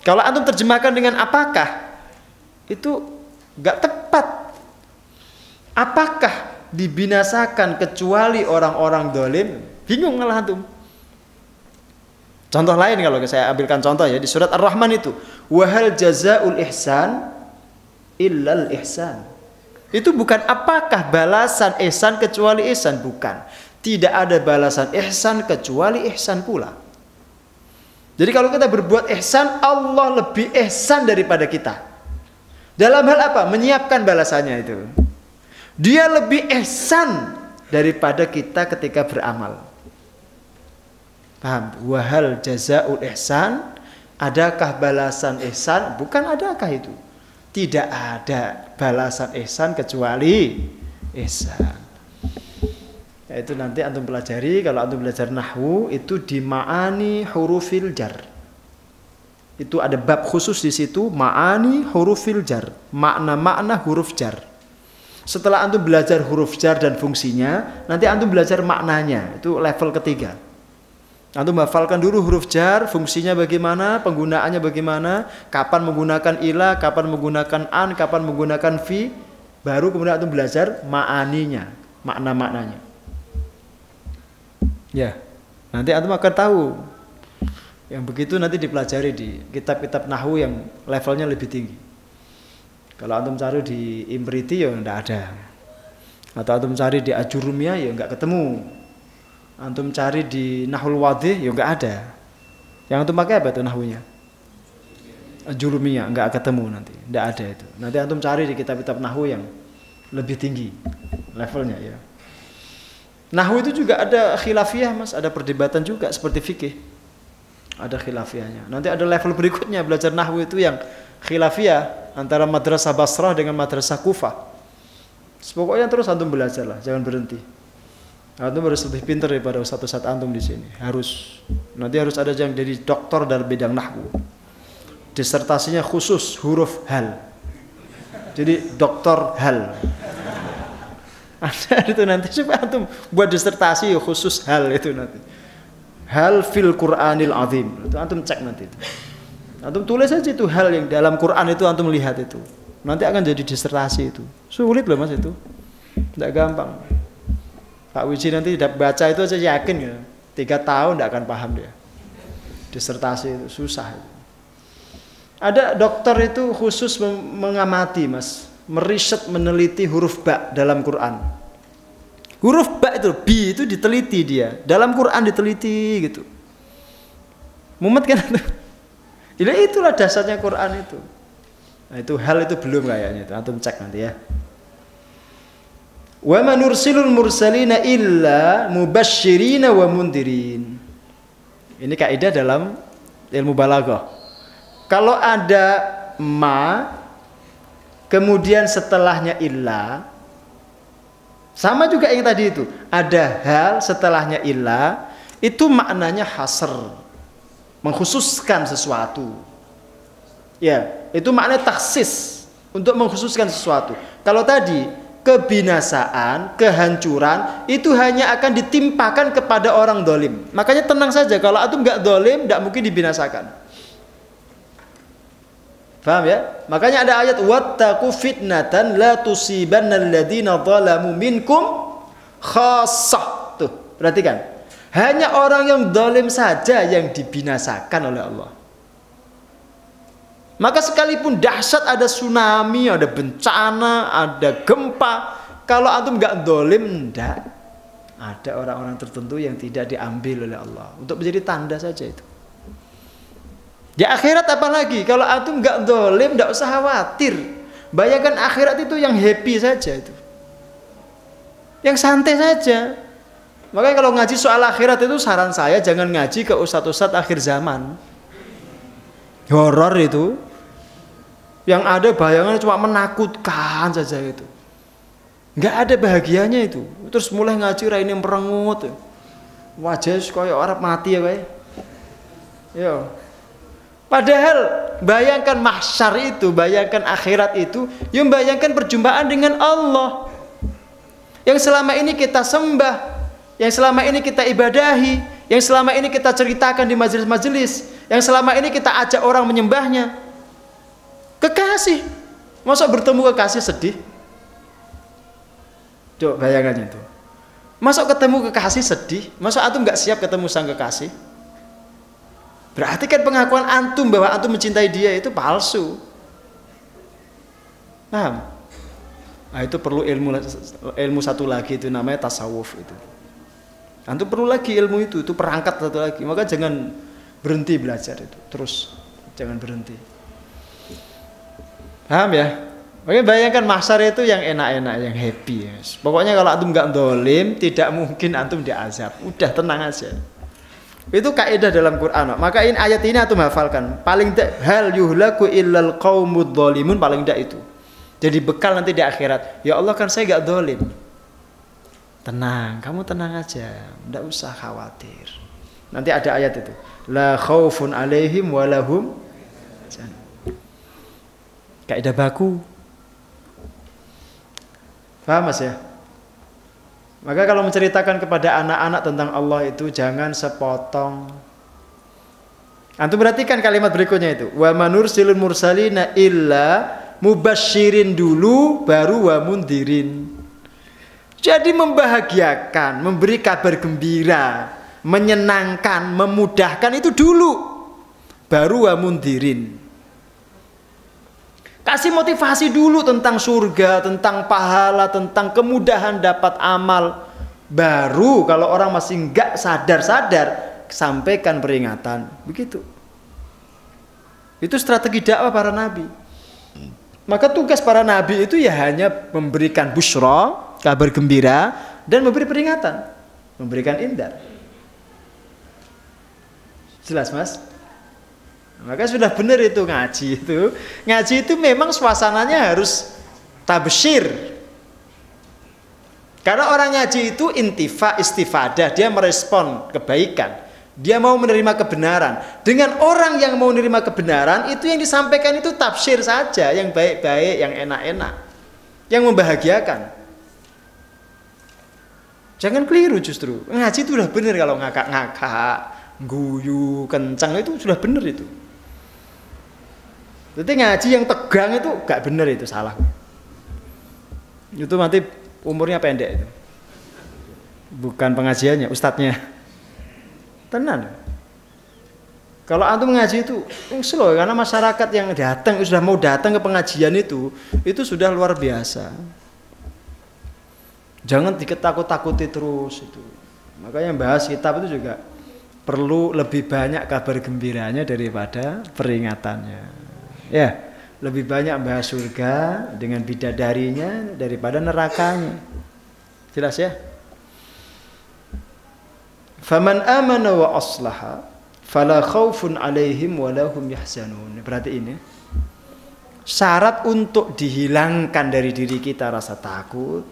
Kalau antum terjemahkan dengan apakah, itu gak tepat. Apakah dibinasakan kecuali orang-orang zalim? Bingung malah antum. Contoh lain kalau saya ambilkan contoh ya di surat Ar-Rahman itu, wahal jazaul ihsan illal ihsan. Itu bukan apakah balasan ihsan kecuali ihsan, bukan. Tidak ada balasan ihsan kecuali ihsan pula. Jadi kalau kita berbuat ihsan, Allah lebih ihsan daripada kita. Dalam hal apa? Menyiapkan balasannya itu. Dia lebih ihsan daripada kita ketika beramal. Paham? Wahal jazaul ihsan, adakah balasan ihsan? Bukan adakah itu. Tidak ada balasan ihsan kecuali ihsan. Yaitu nanti antum pelajari, kalau antum belajar nahwu itu di ma'ani hurufil jar. Itu ada bab khusus di situ, ma'ani hurufil jar, makna-makna huruf jar. Setelah antum belajar huruf jar dan fungsinya, nanti antum belajar maknanya. Itu level ketiga. Antum hafalkan dulu huruf jar, fungsinya bagaimana, penggunaannya bagaimana, kapan menggunakan ila, kapan menggunakan an, kapan menggunakan fi, baru kemudian antum belajar ma'aninya, makna-maknanya. Ya, nanti antum akan tahu. Yang begitu nanti dipelajari di kitab-kitab nahwu yang levelnya lebih tinggi. Kalau antum cari di Imriti ya enggak ada. Atau antum cari di Ajurumiyah ya enggak ketemu. Antum cari di Nahul Wadih ya enggak ada. Yang antum pakai apa itu nahwunya? Ajurumiyah, enggak ketemu nanti. Enggak ada itu. Nanti antum cari di kitab-kitab nahwu yang lebih tinggi levelnya ya. Nahwu itu juga ada khilafiyah Mas, ada perdebatan juga seperti fikih. Ada khilafiyahnya. Nanti ada level berikutnya belajar nahwu itu yang khilafiyah antara madrasah Basrah dengan madrasah Kufah. Pokoknya terus antum belajar lah, jangan berhenti. Antum harus lebih pintar daripada ustaz-ustaz antum di sini. Harus. Nanti harus ada yang jadi doktor dalam bidang nahwu. Disertasinya khusus huruf hal. Jadi doktor hal. Ada itu nanti supaya antum buat disertasi khusus hal itu nanti. Hal fil Qur'anil azim. Itu antum cek nanti itu. Antum tulis aja itu hal yang dalam Quran itu antum lihat itu. Nanti akan jadi disertasi itu. Sulit loh Mas itu. Tidak gampang. Pak Wiji nanti tidak baca itu aja yakin ya. 3 tahun tidak akan paham dia. Disertasi itu susah. Ada dokter itu khusus mengamati Mas. Meriset, meneliti huruf ba dalam Quran. Huruf ba itu, bi itu diteliti dia. Dalam Quran diteliti gitu. Mumet kan itu. Itulah dasarnya Quran itu. Nah, itu hal itu belum kayaknya itu. Antum cek nanti ya. Wa manursilul mursalina illa mubasysyirina wa mundirin. Ini kaidah dalam ilmu balaghah. Kalau ada ma kemudian setelahnya illa, sama juga yang tadi itu, ada hal setelahnya illa, itu maknanya hasr, mengkhususkan sesuatu. Ya, itu maknanya taksis, untuk mengkhususkan sesuatu. Kalau tadi kebinasaan, kehancuran itu hanya akan ditimpakan kepada orang dolim. Makanya tenang saja, kalau antum nggak dolim, nggak mungkin dibinasakan. Paham ya? Makanya ada ayat wattaqu fitnatan la tusibanna alladziina zalamu minkum khassah. Tuh, perhatikan. Hanya orang yang zalim saja yang dibinasakan oleh Allah. Maka sekalipun dahsyat ada tsunami, ada bencana, ada gempa, kalau antum enggak zalim enggak. Ada orang-orang tertentu yang tidak diambil oleh Allah untuk menjadi tanda saja itu. Di akhirat apalagi kalau antum nggak dolim, nggak usah khawatir. Bayangkan akhirat itu yang happy saja itu, yang santai saja. Makanya kalau ngaji soal akhirat itu saran saya jangan ngaji ke ustadz-ustadz akhir zaman. Horor itu, yang ada bayangan cuma menakutkan saja itu. Nggak ada bahagianya itu. Terus mulai ngaji raine merengut, wajah kayak orang mati ya kayak. Yo. Padahal bayangkan mahsyar itu, bayangkan akhirat itu, yang bayangkan perjumpaan dengan Allah. Yang selama ini kita sembah, yang selama ini kita ibadahi, yang selama ini kita ceritakan di majelis-majelis, yang selama ini kita ajak orang menyembahnya. Kekasih. Masa bertemu kekasih sedih? Coba bayangannya itu. Masa ketemu kekasih sedih? Masa antum nggak siap ketemu sang kekasih? Berarti kan pengakuan antum bahwa antum mencintai dia itu palsu. Paham? Nah, itu perlu ilmu satu lagi, itu namanya tasawuf itu. Antum perlu lagi ilmu itu perangkat satu lagi. Maka jangan berhenti belajar itu. Terus jangan berhenti. Paham ya? Oke, bayangkan mahsyar itu yang enak-enak, yang happy ya. Pokoknya kalau antum nggak dolim, tidak mungkin antum diazab. Udah tenang aja. Itu kaidah dalam Quran. Maka ini ayat ini antum hafalkan. Paling tidak hal yuhlaku illal qaumud dzalimun, paling tidak itu. Jadi bekal nanti di akhirat. Ya Allah kan saya enggak zalim. Tenang, kamu tenang aja. Enggak usah khawatir. Nanti ada ayat itu. La khaufun alaihim wa lahum. Kaidah baku. Paham Mas ya? Maka kalau menceritakan kepada anak-anak tentang Allah itu jangan sepotong. Antum perhatikan kalimat berikutnya itu. Wa manursilul mursalina illa mubasyirin dulu baru wa mundirin. Jadi membahagiakan, memberi kabar gembira, menyenangkan, memudahkan itu dulu. Baru wa mundirin. Kasih motivasi dulu tentang surga, tentang pahala, tentang kemudahan dapat amal. Baru kalau orang masih enggak sadar-sadar, sampaikan peringatan. Begitu. Itu strategi dakwah para nabi. Maka tugas para nabi itu ya hanya memberikan busyra, kabar gembira, dan memberi peringatan, memberikan indar. Jelas mas? Maka sudah benar itu ngaji itu. Ngaji itu memang suasananya harus tabsyir. Karena orang ngaji itu istifadah, dia merespon kebaikan. Dia mau menerima kebenaran. Dengan orang yang mau menerima kebenaran, itu yang disampaikan itu tafsir saja, yang baik-baik, yang enak-enak, yang membahagiakan. Jangan keliru justru. Ngaji itu sudah benar kalau ngakak-ngakak, guyu, kencang itu sudah benar itu. Jadi ngaji yang tegang itu gak benar, itu salah. Itu nanti umurnya pendek itu. Bukan pengajiannya, ustadznya. Tenan. Kalau antum ngaji itu slow, karena masyarakat yang datang sudah mau datang ke pengajian itu sudah luar biasa. Jangan diketakut-takuti terus itu. Makanya bahas kitab itu juga perlu lebih banyak kabar gembiranya daripada peringatannya. Ya, lebih banyak bahas surga dengan bidadarinya daripada nerakanya. Jelas ya? Faman amana wa aslaha fala khaufun alaihim wa lahum yahzanun. Berarti ini syarat untuk dihilangkan dari diri kita rasa takut,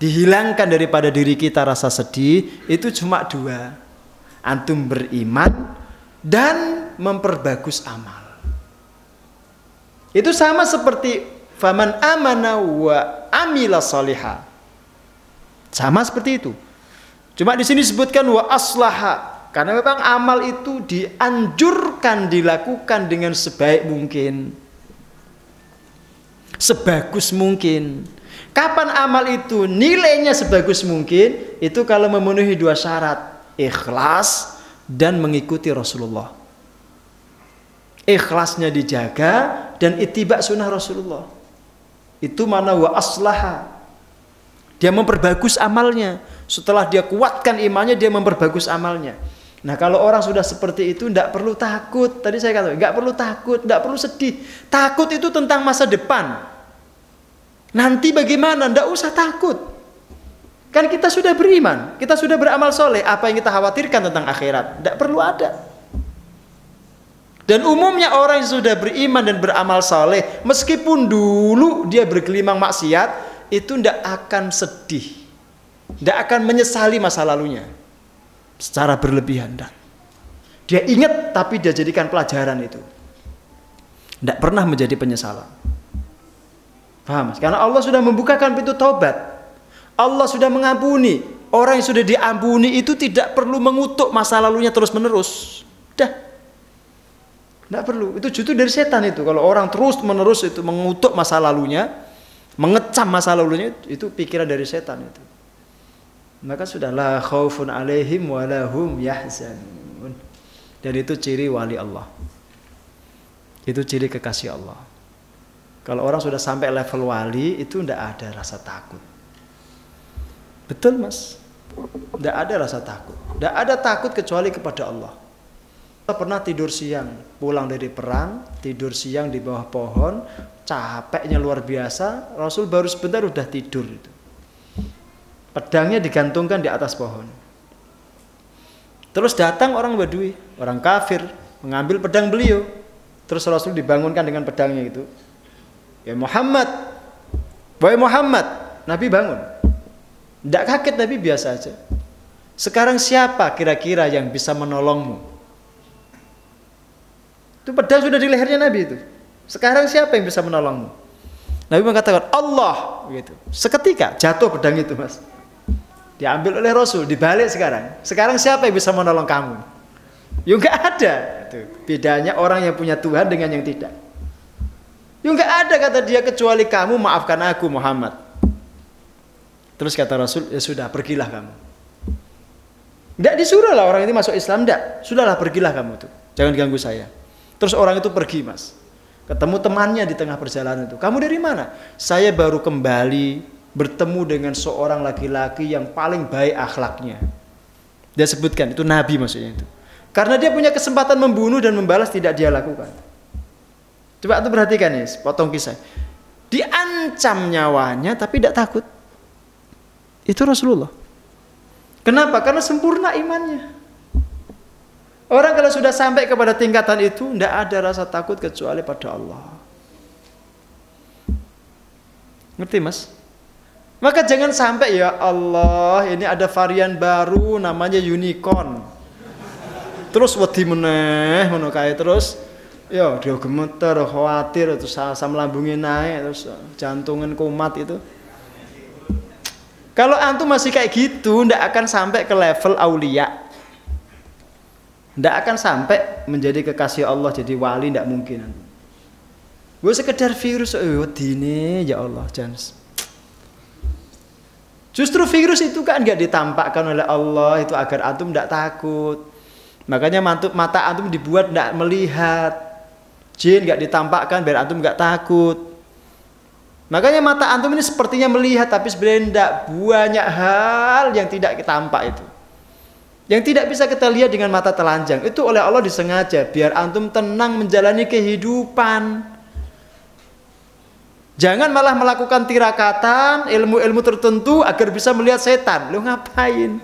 dihilangkan daripada diri kita rasa sedih, itu cuma dua. Antum beriman dan memperbagus amal. Itu sama seperti faman amana wa amila salihah. Sama seperti itu. Cuma di sini disebutkan wa aslaha, karena memang amal itu dianjurkan dilakukan dengan sebaik mungkin, sebagus mungkin. Kapan amal itu nilainya sebagus mungkin? Itu kalau memenuhi dua syarat, ikhlas dan mengikuti Rasulullah. Ikhlasnya dijaga dan ittiba sunnah Rasulullah. Itu mana wa aslaha. Dia memperbagus amalnya. Setelah dia kuatkan imannya, dia memperbagus amalnya. Nah, kalau orang sudah seperti itu, tidak perlu takut. Tadi saya katakan, tidak perlu takut, tidak perlu sedih. Takut itu tentang masa depan. Nanti bagaimana? Tidak usah takut. Kan kita sudah beriman, kita sudah beramal soleh. Apa yang kita khawatirkan tentang akhirat? Tidak perlu ada. Dan umumnya orang yang sudah beriman dan beramal soleh, meskipun dulu dia bergelimang maksiat, itu tidak akan sedih, tidak akan menyesali masa lalunya secara berlebihan. Dia ingat, tapi dia jadikan pelajaran itu, tidak pernah menjadi penyesalan. Paham? Karena Allah sudah membukakan pintu taubat, Allah sudah mengampuni. Orang yang sudah diampuni itu tidak perlu mengutuk masa lalunya terus menerus. Tidak perlu. Itu justru dari setan itu. Kalau orang terus menerus itu mengutuk masa lalunya, mengecam masa lalunya, itu pikiran dari setan itu. Maka sudahlah khaufun alaihim wa lahum yahzanun. Dan itu ciri wali Allah. Itu ciri kekasih Allah. Kalau orang sudah sampai level wali, itu tidak ada rasa takut. Betul mas? Tidak ada rasa takut. Tidak ada takut kecuali kepada Allah. Kita pernah tidur siang, pulang dari perang, tidur siang di bawah pohon, capeknya luar biasa, Rasul baru sebentar udah tidur itu. Pedangnya digantungkan di atas pohon. Terus datang orang Badui, orang kafir, mengambil pedang beliau. Terus Rasul dibangunkan dengan pedangnya itu. Ya Muhammad, wahai Muhammad, Nabi bangun. Tidak kaget, Nabi biasa aja. Sekarang siapa kira-kira yang bisa menolongmu? Itu pedang sudah di lehernya Nabi itu. Sekarang siapa yang bisa menolongmu? Nabi mengatakan Allah gitu. Seketika jatuh pedang itu mas. Diambil oleh Rasul, dibalik sekarang. Sekarang siapa yang bisa menolong kamu? Ya enggak ada. Itu bedanya orang yang punya Tuhan dengan yang tidak. Ya enggak ada kata dia kecuali kamu maafkan aku Muhammad. Terus kata Rasul, ya sudah pergilah kamu. Enggak disuruh lah orang itu masuk Islam, enggak. Sudahlah pergilah kamu tuh. Jangan ganggu saya. Terus orang itu pergi mas. Ketemu temannya di tengah perjalanan itu. Kamu dari mana? Saya baru kembali bertemu dengan seorang laki-laki yang paling baik akhlaknya. Dia sebutkan, itu Nabi maksudnya itu. Karena dia punya kesempatan membunuh dan membalas, tidak dia lakukan. Coba antum perhatikan nih, potong kisah. Diancam nyawanya tapi tidak takut. Itu Rasulullah. Kenapa? Karena sempurna imannya. Orang kalau sudah sampai kepada tingkatan itu, tidak ada rasa takut kecuali pada Allah. Ngerti mas? Maka jangan sampai ya Allah, ini ada varian baru namanya unicorn. Terus wedi meneh, ngono kae terus. Ya, dia gemeter, khawatir, terus asam lambungnya naik, terus jantungan kumat itu. Kalau antum masih kayak gitu, ndak akan sampai ke level aulia. Ndak akan sampai menjadi kekasih Allah, jadi wali, ndak mungkin. Gue sekedar virus, wedine ya Allah, chance. Justru virus itu kan nggak ditampakkan oleh Allah itu agar antum ndak takut. Makanya mata antum dibuat ndak melihat. Jin nggak ditampakkan biar antum nggak takut. Makanya mata antum ini sepertinya melihat tapi sebenarnya tidak, banyak hal yang tidak tampak itu. Yang tidak bisa kita lihat dengan mata telanjang itu oleh Allah disengaja biar antum tenang menjalani kehidupan. Jangan malah melakukan tirakatan ilmu-ilmu tertentu agar bisa melihat setan. Lu ngapain?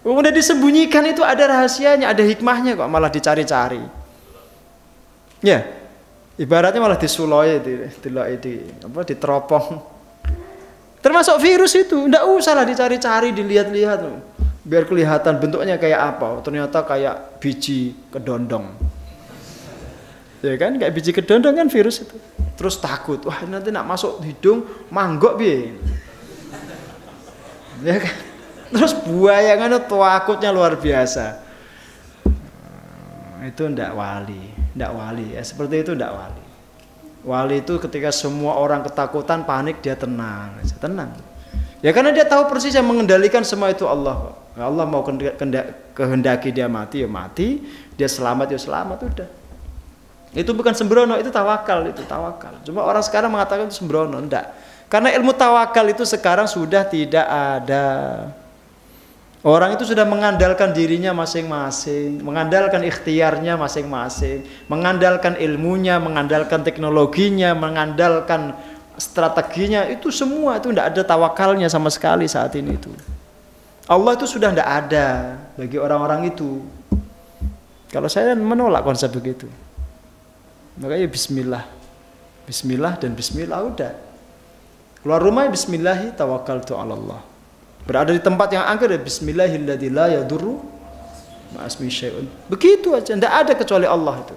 Udah disembunyikan itu ada rahasianya, ada hikmahnya kok malah dicari-cari. Ya, ibaratnya malah disuloi, diteropong. Termasuk virus itu, ndak usah lah dicari-cari, dilihat-lihat, biar kelihatan bentuknya kayak apa. Ternyata kayak biji kedondong. Ya kan, kayak biji kedondong kan virus itu. Terus takut, wah nanti nak masuk hidung, manggok piye. Ya kan? Terus buayangannya takutnya luar biasa. Itu ndak wali. Ndak wali, ya seperti itu ndak wali. Wali itu ketika semua orang ketakutan, panik, dia tenang, tenang. Ya karena dia tahu persis yang mengendalikan semua itu Allah. Allah mau kehendaki dia mati, ya mati. Dia selamat, ya selamat, udah. Itu bukan sembrono, itu tawakal, itu tawakal. Cuma orang sekarang mengatakan itu sembrono, enggak. Karena ilmu tawakal itu sekarang sudah tidak ada. Orang itu sudah mengandalkan dirinya masing-masing, mengandalkan ikhtiarnya masing-masing, mengandalkan ilmunya, mengandalkan teknologinya, mengandalkan strateginya, itu semua itu tidak ada tawakalnya sama sekali saat ini itu. Allah itu sudah tidak ada bagi orang-orang itu. Kalau saya menolak konsep begitu. Makanya bismillah. Bismillah dan bismillah udah. Keluar rumah bismillahi tawakkaltu 'ala Allah. Berada di tempat yang angker ya bismillahilladzi la yadurru ma'asmi syai'un. Begitu aja, tidak ada kecuali Allah itu.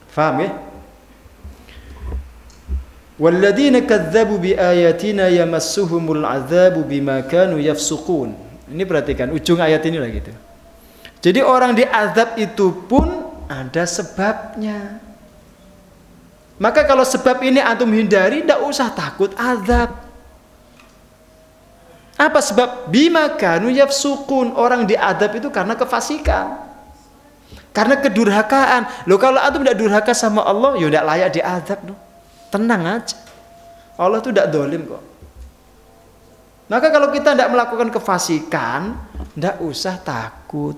Faham ya? Walladzina kadzdzabu biayatina yamassuhumul 'adzabu bima kanu yafsuqun. Ini perhatikan ujung ayat ini lah gitu. Jadi orang diazab itu pun ada sebabnya. Maka kalau sebab ini antum hindari, tidak usah takut azab. Apa sebab? Bima kanu yafsukun. Orang diadab itu karena kefasikan, karena kedurhakaan. Loh kalau antum tidak durhaka sama Allah, ya tidak layak diadab. No. Tenang aja. Allah itu tidak dolim kok. Maka kalau kita tidak melakukan kefasikan, tidak usah takut.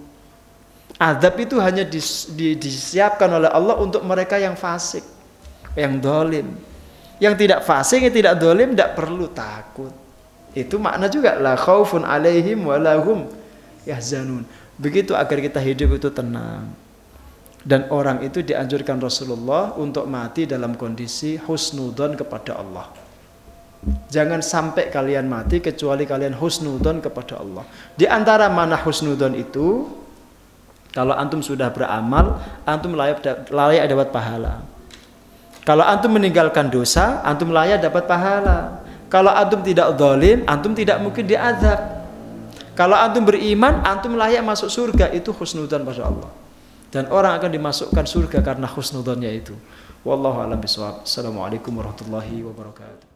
Adab itu hanya disiapkan oleh Allah untuk mereka yang fasik, yang dolim. Yang tidak fasik, yang tidak dolim, tidak perlu takut. Itu makna juga la khaufun alaihim wa lahum yahzanun. Begitu agar kita hidup itu tenang. Dan orang itu dianjurkan Rasulullah untuk mati dalam kondisi husnudzon kepada Allah. Jangan sampai kalian mati kecuali kalian husnudzon kepada Allah. Di antara mana husnudzon itu, kalau antum sudah beramal, antum layak dapat pahala. Kalau antum meninggalkan dosa, antum layak dapat pahala. Kalau antum tidak zalim, antum tidak mungkin diazab. Kalau antum beriman, antum layak masuk surga. Itu husnudzon pada Allah. Dan orang akan dimasukkan surga karena husnudzonnya itu. Wallahu a'lam bishawab. Assalamualaikum warahmatullahi wabarakatuh.